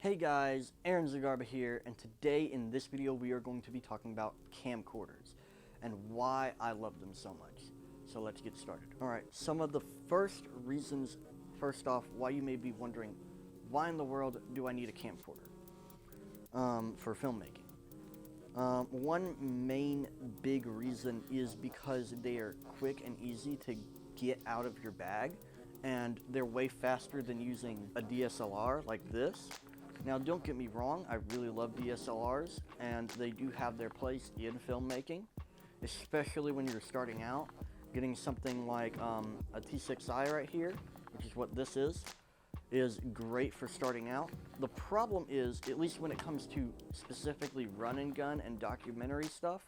Hey guys, Aaron Zagarba here, and today in this video we are going to be talking about camcorders and why I love them so much. So let's get started. Alright, some of the first reasons, first off, why you may be wondering, why in the world do I need a camcorder for filmmaking? One main big reason is because they are quick and easy to get out of your bag, and they're way faster than using a DSLR like this. Now, don't get me wrong, I really love DSLRs, and they do have their place in filmmaking, especially when you're starting out. Getting something like a T6i right here, which is what this is great for starting out. The problem is, at least when it comes to specifically run and gun and documentary stuff,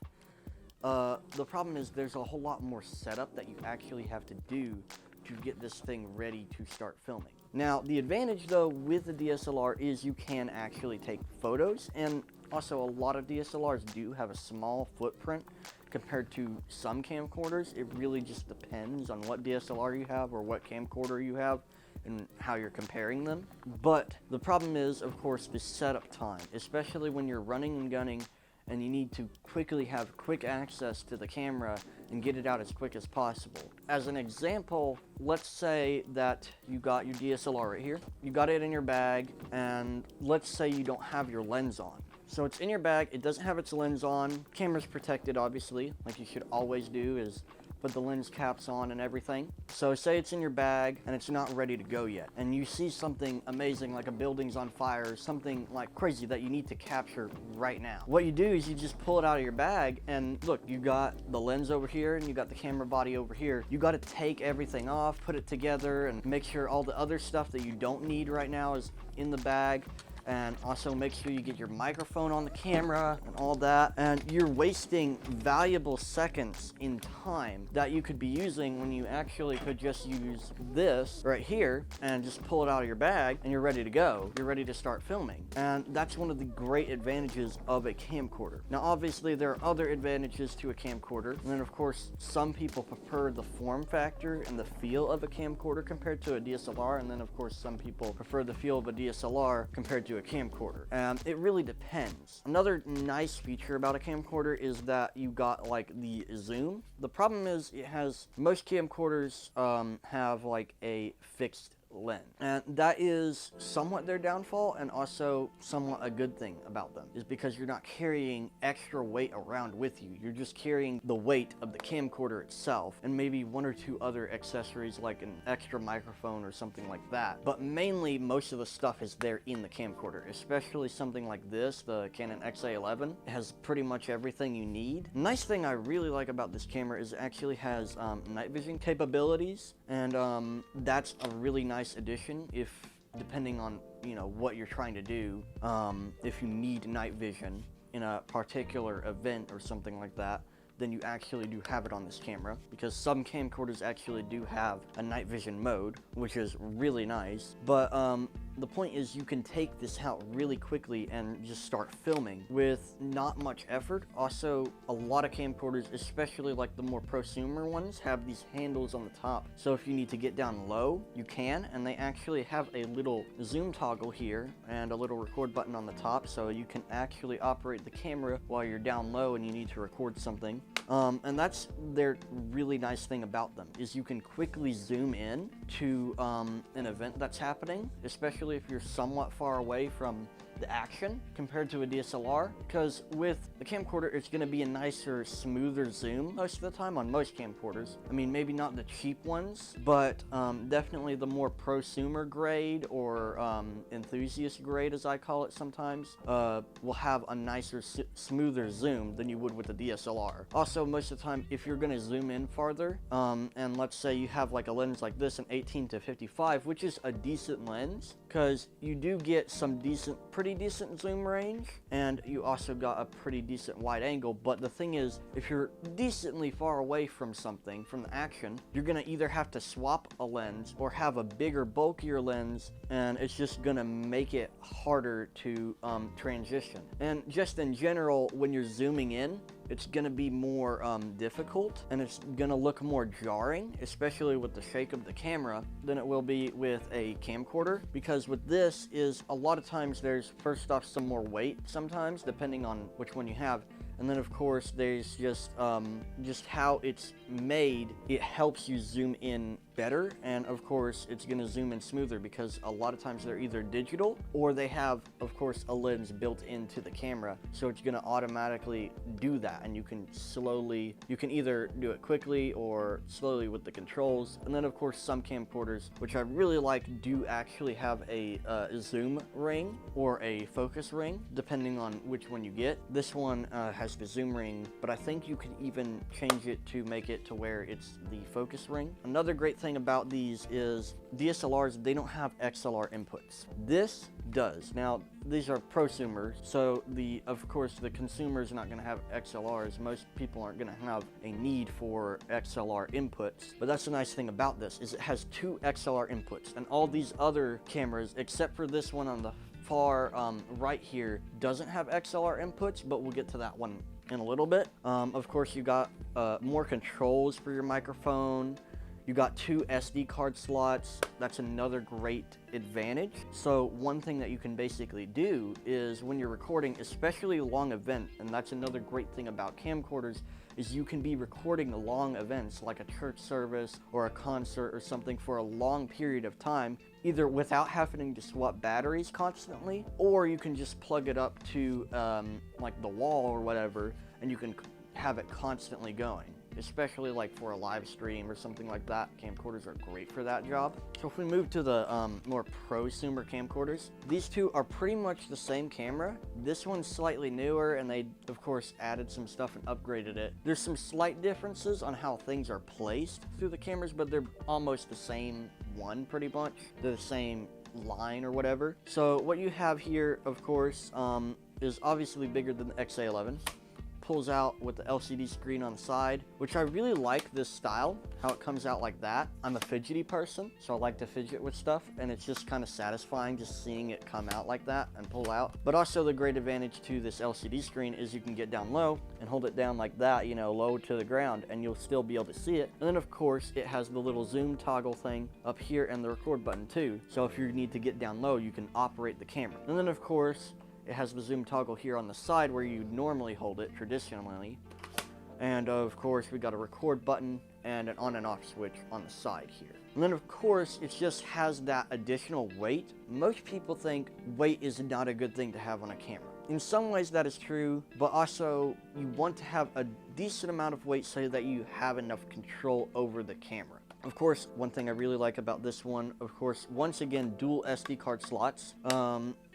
the problem is there's a whole lot more setup that you actually have to do to get this thing ready to start filming. Now, the advantage though with the DSLR is you can actually take photos, and also a lot of DSLRs do have a small footprint compared to some camcorders. It really just depends on what DSLR you have or what camcorder you have and how you're comparing them. But the problem is, of course, the setup time, especially when you're running and gunning and you need to quickly have quick access to the camera and get it out as quick as possible. As an example, let's say that you got your DSLR right here, you got it in your bag, and let's say you don't have your lens on. So it's in your bag, it doesn't have its lens on, camera's protected obviously, like you should always do is put the lens caps on and everything. So say it's in your bag and it's not ready to go yet, and you see something amazing like a building's on fire or something like crazy that you need to capture right now. What you do is you just pull it out of your bag, and look, you got the lens over here and you got the camera body over here. You got to take everything off, put it together, and make sure all the other stuff that you don't need right now is in the bag. And also make sure you get your microphone on the camera and all that, and you're wasting valuable seconds in time that you could be using when you actually could just use this right here and just pull it out of your bag and you're ready to go. You're ready to start filming, and that's one of the great advantages of a camcorder. Now obviously there are other advantages to a camcorder, and then of course some people prefer the form factor and the feel of a camcorder compared to a DSLR, and then of course some people prefer the feel of a DSLR compared to a camcorder. It really depends. Another nice feature about a camcorder is that you got like the zoom. The problem is most camcorders have like a fixed lens, and that is somewhat their downfall, and also somewhat a good thing about them is because you're not carrying extra weight around with you. You're just carrying the weight of the camcorder itself and maybe one or two other accessories like an extra microphone or something like that, but mainly most of the stuff is there in the camcorder, especially something like this, the Canon XA11. It has pretty much everything you need. Nice thing I really like about this camera is it actually has night vision capabilities, and that's a really nice addition if, depending on what you're trying to do, if you need night vision in a particular event or something like that, then you actually do have it on this camera, because some camcorders actually do have a night vision mode, which is really nice. But the point is you can take this out really quickly and just start filming with not much effort. Also, a lot of camcorders, especially like the more prosumer ones, have these handles on the top, so if you need to get down low you can, and they actually have a little zoom toggle here and a little record button on the top, so you can actually operate the camera while you're down low and you need to record something. And that's their really nice thing about them, is you can quickly zoom in to an event that's happening, especially if you're somewhat far away from the action compared to a DSLR, because with the camcorder it's going to be a nicer, smoother zoom most of the time on most camcorders. I mean, maybe not the cheap ones, but definitely the more prosumer grade or enthusiast grade, as I call it sometimes, will have a nicer, smoother zoom than you would with a DSLR. Also, most of the time, if you're going to zoom in farther, and let's say you have like a lens like this, an 18 to 55, which is a decent lens, because you do get some pretty decent zoom range, and you also got a pretty decent wide angle. But the thing is, if you're decently far away from something, from the action, you're gonna either have to swap a lens or have a bigger, bulkier lens, and it's just gonna make it harder to transition. And just in general, when you're zooming in, it's going to be more difficult, and it's going to look more jarring, especially with the shake of the camera, than it will be with a camcorder. Because with this is a lot of times there's first off some more weight sometimes, depending on which one you have. And then of course there's just how it's made, it helps you zoom in better, and of course it's going to zoom in smoother because a lot of times they're either digital or they have of course a lens built into the camera, so it's going to automatically do that, and you can either do it quickly or slowly with the controls. And then of course some camcorders, which I really like, do actually have a zoom ring or a focus ring depending on which one you get. This one has the zoom ring, but I think you can even change it to make it to where it's the focus ring. Another great thing about these is DSLRs, they don't have XLR inputs. This does. Now, these are prosumers, so of course the consumer is not going to have XLRs. Most people aren't going to have a need for XLR inputs, but that's the nice thing about this, is it has 2 XLR inputs, and all these other cameras, except for this one on the far right here, doesn't have XLR inputs, but we'll get to that one in a little bit. Of course, you got more controls for your microphone. You got 2 SD card slots. That's another great advantage. So one thing that you can basically do is when you're recording, especially a long event, and that's another great thing about camcorders, is you can be recording long events like a church service or a concert or something for a long period of time, either without having to swap batteries constantly, or you can just plug it up to like the wall or whatever, and you can have it constantly going. Especially like for a live stream or something like that, camcorders are great for that job. So if we move to the more prosumer camcorders, these two are pretty much the same camera. This one's slightly newer, and they of course added some stuff and upgraded it. There's some slight differences on how things are placed through the cameras, but they're almost the same one pretty much. They're the same line or whatever. So what you have here, of course, is obviously bigger than the XA11. Pulls out with the LCD screen on the side, which I really like this style, how it comes out like that. I'm a fidgety person, so I like to fidget with stuff, and it's just kind of satisfying just seeing it come out like that and pull out. But also the great advantage to this LCD screen is you can get down low and hold it down like that, you know, low to the ground, and you'll still be able to see it. And then of course it has the little zoom toggle thing up here and the record button too, so if you need to get down low, you can operate the camera. And then of course it has the zoom toggle here on the side where you normally hold it traditionally. And of course we got a record button and an on and off switch on the side here. And then of course it just has that additional weight. Most people think weight is not a good thing to have on a camera. In some ways that is true, but also you want to have a decent amount of weight so that you have enough control over the camera. Of course, one thing I really like about this one, of course, once again, dual SD card slots,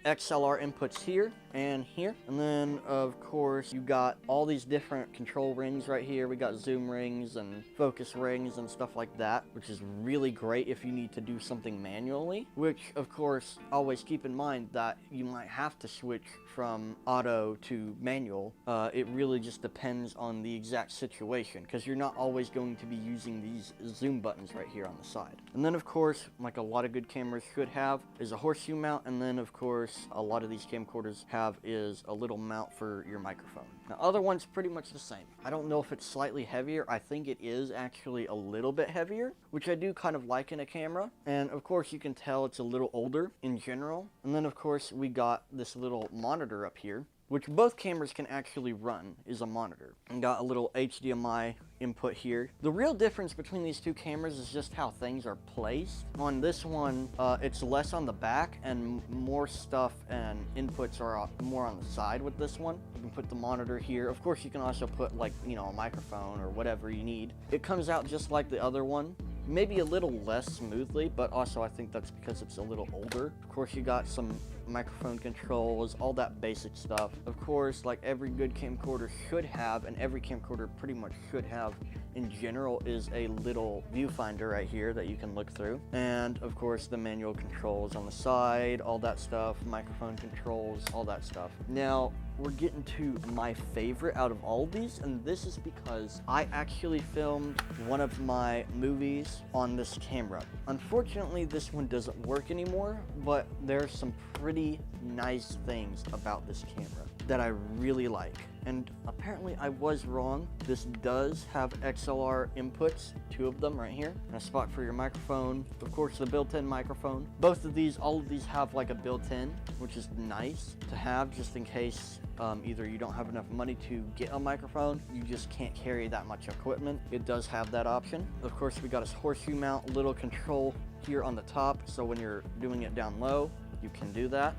XLR inputs here and here. And then, of course, you got all these different control rings right here. We got zoom rings and focus rings and stuff like that, which is really great if you need to do something manually, which, of course, always keep in mind that you might have to switch from auto to manual. It really just depends on the exact situation, because you're not always going to be using these zoom buttons right here on the side. And then of course, like a lot of good cameras should have, is a horseshoe mount, and then of course a lot of these camcorders have is a little mount for your microphone. Now other ones pretty much the same. I don't know if it's slightly heavier. I think it is actually a little bit heavier, which I do kind of like in a camera. And of course you can tell it's a little older in general. And then of course we got this little monitor up here, which both cameras can actually run, is a monitor. And got a little HDMI input here. The real difference between these two cameras is just how things are placed. On this one, it's less on the back and more stuff and inputs are more on the side with this one. You can put the monitor here. Of course, you can also put like, you know, a microphone or whatever you need. It comes out just like the other one. Maybe a little less smoothly, but also I think that's because it's a little older. Of course, you got some microphone controls, all that basic stuff. Of course, like every good camcorder should have, and every camcorder pretty much should have in general, is a little viewfinder right here that you can look through. And of course, the manual controls on the side, all that stuff, microphone controls, all that stuff. Now, we're getting to my favorite out of all of these, and this is because I actually filmed one of my movies on this camera. Unfortunately, this one doesn't work anymore, but there's some pretty nice things about this camera that I really like. And apparently I was wrong. This does have XLR inputs, 2 of them right here, and a spot for your microphone. Of course, the built-in microphone. Both of these, all of these have like a built-in, which is nice to have just in case either you don't have enough money to get a microphone, you just can't carry that much equipment. It does have that option. Of course, we got a horseshoe mount, little control here on the top, so when you're doing it down low, you can do that.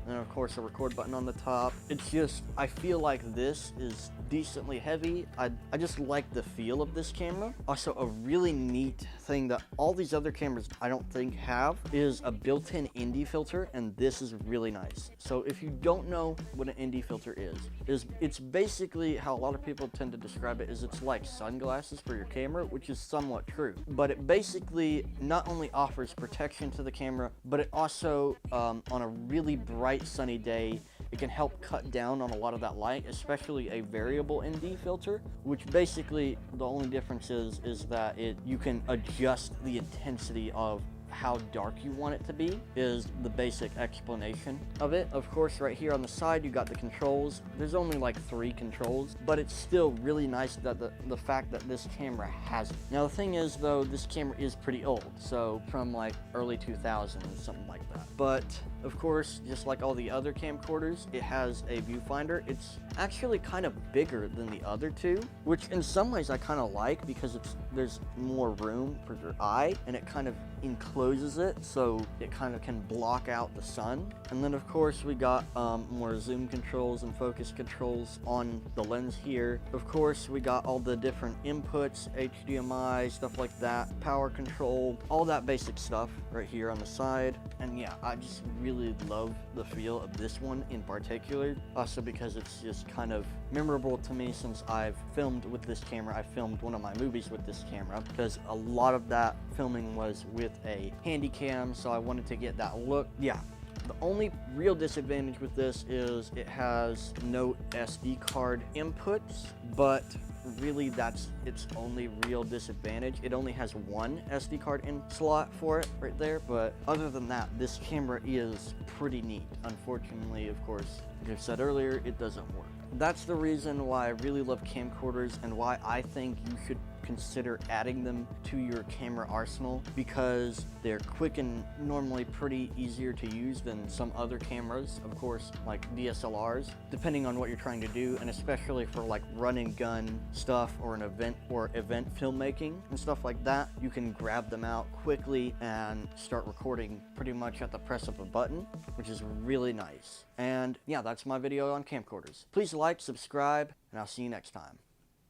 And of course a record button on the top. It's just, I feel like this is decently heavy. I just like the feel of this camera. Also, a really neat thing that all these other cameras I don't think have is a built-in ND filter, and this is really nice. So if you don't know what an ND filter is it's basically how a lot of people tend to describe it, is it's like sunglasses for your camera, which is somewhat true. But it basically not only offers protection to the camera, but it also on a really bright sunny day, it can help cut down on a lot of that light, especially a variable ND filter, which basically the only difference is that you can adjust the intensity of how dark you want it to be, is the basic explanation of it. Of course, right here on the side, you got the controls. There's only like 3 controls, but it's still really nice that the fact that this camera has it. Now, the thing is, though, this camera is pretty old, so from like early 2000s, something like that. But of course, just like all the other camcorders, it has a viewfinder. It's actually kind of bigger than the other 2, which in some ways I kind of like, because there's more room for your eye, and it kind of encloses it so it kind of can block out the sun. And then of course we got more zoom controls and focus controls on the lens here. Of course we got all the different inputs, HDMI, stuff like that, power control, all that basic stuff right here on the side. And yeah, I just really love the feel of this one in particular, also because it's just kind of memorable to me since I've filmed with this camera. I filmed one of my movies with this camera because a lot of that filming was with a handy cam, so I wanted to get that look. Yeah, the only real disadvantage with this is it has no SD card inputs, but really that's its only real disadvantage. It only has one SD card in slot for it right there, but other than that, this camera is pretty neat. Unfortunately, of course, like I said earlier, it doesn't work. That's the reason why I really love camcorders and why I think you should consider adding them to your camera arsenal, because they're quick and normally pretty easier to use than some other cameras, of course, like DSLRs, depending on what you're trying to do, and especially for like run and gun stuff or an event filmmaking and stuff like that. You can grab them out quickly and start recording pretty much at the press of a button, which is really nice. And yeah, that's my video on camcorders. Please like, subscribe, and I'll see you next time.